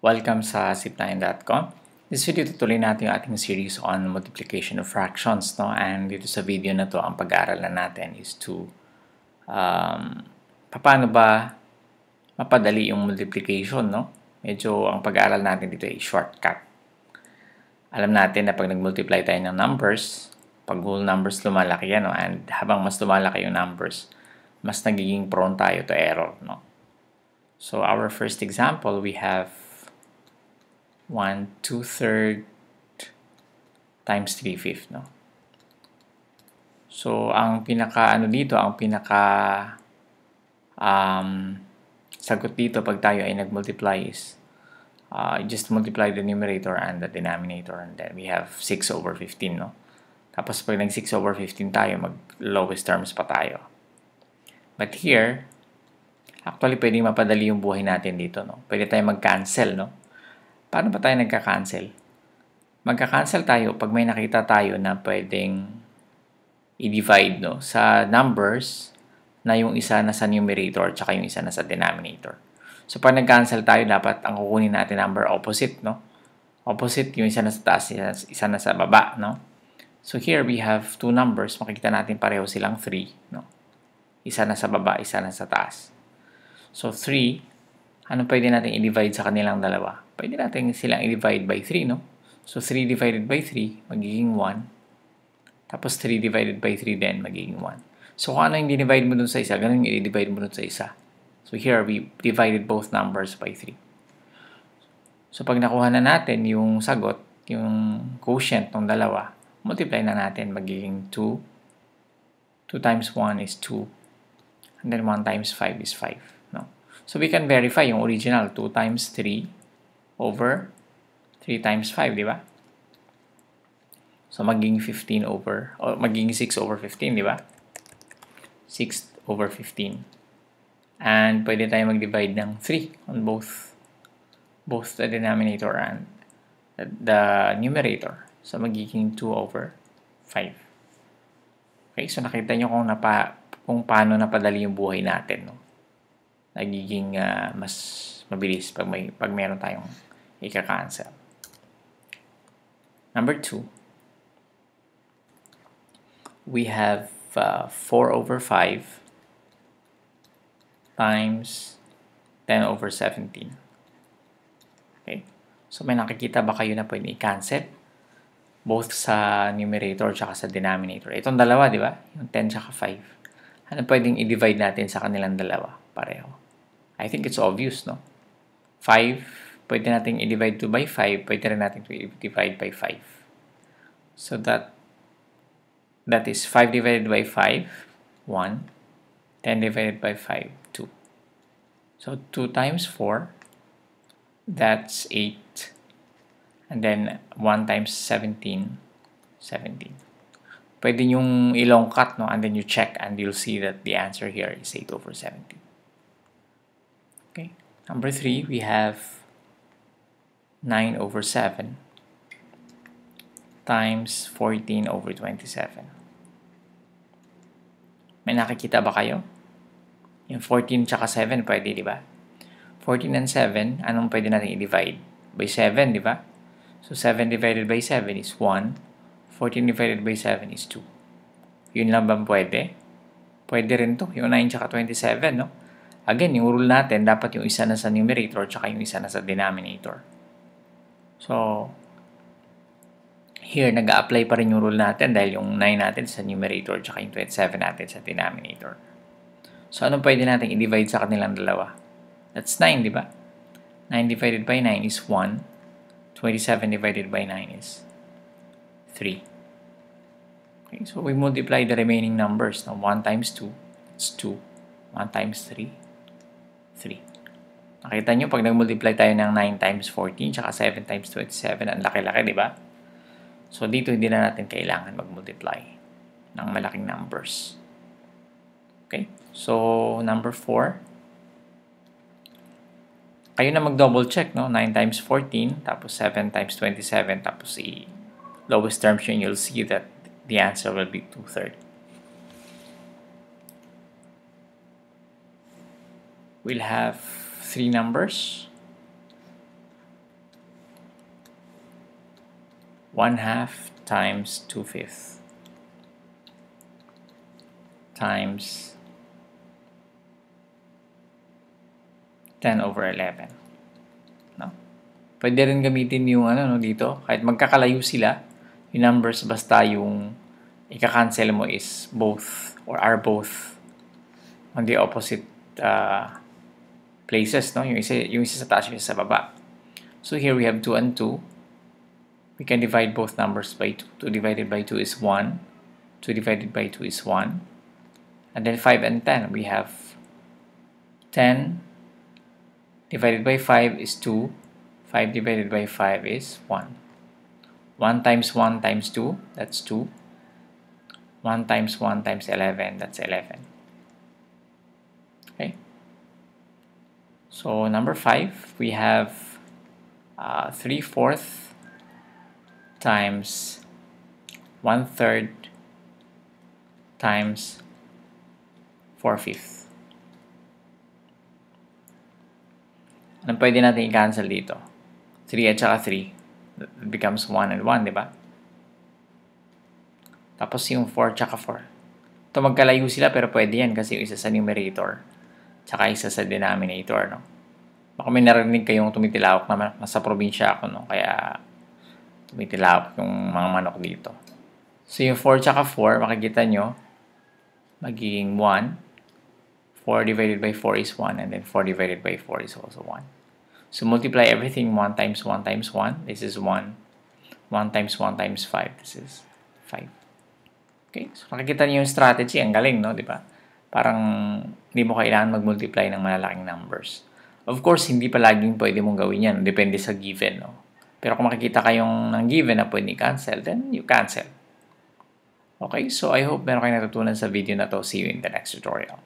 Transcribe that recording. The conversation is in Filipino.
Welcome sa zip9.com. This video tutuloy natin yung ating series on multiplication of fractions, no? And dito sa video na to, ang pag-aaralan natin is to paano ba mapadali yung multiplication, no? Medyo ang pag-aaral natin dito ay shortcut. Alam natin na pag nag-multiply tayo ng numbers, pag whole numbers lumalaki yan, no? And habang mas lumalaki yung numbers, mas nagiging prone tayo to error, no? So our first example, we have 1/2 times 3/5, no? So, ang pinaka sagot dito pag tayo ay nag-multiply is just multiply the numerator and the denominator, and then we have 6/15, no? Tapos pag nag 6/15 tayo, mag lowest terms pa tayo. But here, actually pwedeng mapadali yung buhay natin dito, no? Pwede tayo mag-cancel, no? Paano ba tayo nagka-cancel? Magka-cancel tayo pag may nakita tayo na pwedeng i-divide, no, sa numbers na yung isa na sa numerator tsaka yung isa na sa denominator. So, pag nag-cancel tayo, dapat ang kukunin natin number opposite, no? Opposite, yung isa na sa taas, isa na sa baba, no? So, here we have two numbers. Makikita natin pareho silang 3, no? Isa na sa baba, isa na sa taas. So, 3, ano pwede natin i-divide sa kanilang dalawa? Pwede natin silang i-divide by 3, no? So, 3 divided by 3, magiging 1. Tapos, 3 divided by 3 din, magiging 1. So, kung ano yung dinivide mo dun sa isa, ganun yung i-divide mo dun sa isa. So, here, we divided both numbers by 3. So, pag nakuha na natin yung sagot, yung quotient ng dalawa, multiply na natin, magiging 2. 2 times 1 is 2. And then, 1 times 5 is 5, no? So, we can verify yung original, 2 times 3 over 3 times 5, di ba? So, magiging 15 over, o magiging 6/15, di ba? 6/15. And pwede tayo mag-divide ng 3 on both the denominator and the numerator. So, magiging 2/5. Okay, so nakita nyo kung paano napadali yung buhay natin, no? Nagiging mas mabilis pag meron tayong ika-cancel. Number 2, we have 4/5 times 10/17. Okay? So, may nakikita ba kayo na pwede i-cancel? Both sa numerator at sa denominator. Itong dalawa, di ba? Yung 10 at 5. Ano pwedeng i-divide natin sa kanilang dalawa? Pareho. I think it's obvious, no? 5, pwede natin i-divide 2 by 5. Pwede rin natin i-divide by 5. So, that is 5 divided by 5, 1. 10 divided by 5, 2. So, 2 times 4, that's 8. And then, 1 times 17, 17. Pwede yung i-long cut, no? And then you check and you'll see that the answer here is 8/17. Okay. Number 3, we have 9/7 times 14/27. May nakikita ba kayo? Yung 14 tsaka 7 pwede, di ba? 14 and 7, anong pwede natin i-divide? By 7, di ba? So, 7 divided by 7 is 1. 14 divided by 7 is 2. Yun lang ba pwede? Pwede rin to. Yung 9 tsaka 27, no? Again, yung rule natin, dapat yung isa na sa numerator tsaka yung isa na sa denominator. So, here, nag-a-apply pa rin yung rule natin dahil yung 9 natin sa numerator tsaka yung 27 natin sa denominator. So, anong pwede natin i-divide sa kanilang dalawa? That's 9, di ba? 9 divided by 9 is 1. 27 divided by 9 is 3. Okay, so we multiply the remaining numbers. Now, 1 times 2, it's 2. 1 times 3, 3. Nakita nyo, pag nag-multiply tayo ng 9 times 14, tsaka 7 times 27, ang laki-laki, di ba? So, dito hindi na natin kailangan mag-multiply ng malaking numbers. Okay? So, number 4. Kayo na mag-double check, no? 9 times 14, tapos 7 times 27, tapos lowest terms yun, you'll see that the answer will be 2/3. We'll have 3 numbers. 1/2 times 2/5 times 10/11. No? Pwede rin gamitin yung dito. Kahit magkakalayo sila, yung numbers basta yung ika-cancel mo is both or are both on the opposite places. No? Yung isa sa taas, yung isa sa baba. So here we have 2 and 2. We can divide both numbers by 2. 2 divided by 2 is 1. 2 divided by 2 is 1. And then 5 and 10. We have 10 divided by 5 is 2. 5 divided by 5 is 1. 1 times 1 times 2, that's 2. 1 times 1 times 11, that's 11. Okay. So number 5, we have 3/4 times 1/3 times 4/5. Anong pwede natin i-cancel dito? 3 at saka 3. That becomes 1 and 1, di ba? Tapos yung 4 at saka 4. Ito magkalayo sila pero pwede yan kasi yung isa sa numerator tsaka isa sa denominator, no? Baka may narinig kayong tumitilawak na nasa probinsya ako, no? Kaya tumitilawak yung mga manok dito. So yung 4 tsaka 4, makikita nyo, magiging 1. 4 divided by 4 is 1, and then 4 divided by 4 is also 1. So multiply everything 1 times 1 times 1. This is 1. 1 times 1 times 5. This is 5. Okay? So nakikita niyo yung strategy. Ang galing, no? Di ba? Parang hindi mo kailangan mag-multiply ng malalaking numbers. Of course, hindi pa laging pwede mong gawin yan. Depende sa given, no? Pero kung makikita kayong ng given na pwede i-cancel, then you cancel. Okay? So I hope meron kayong natutunan sa video na to. See you in the next tutorial.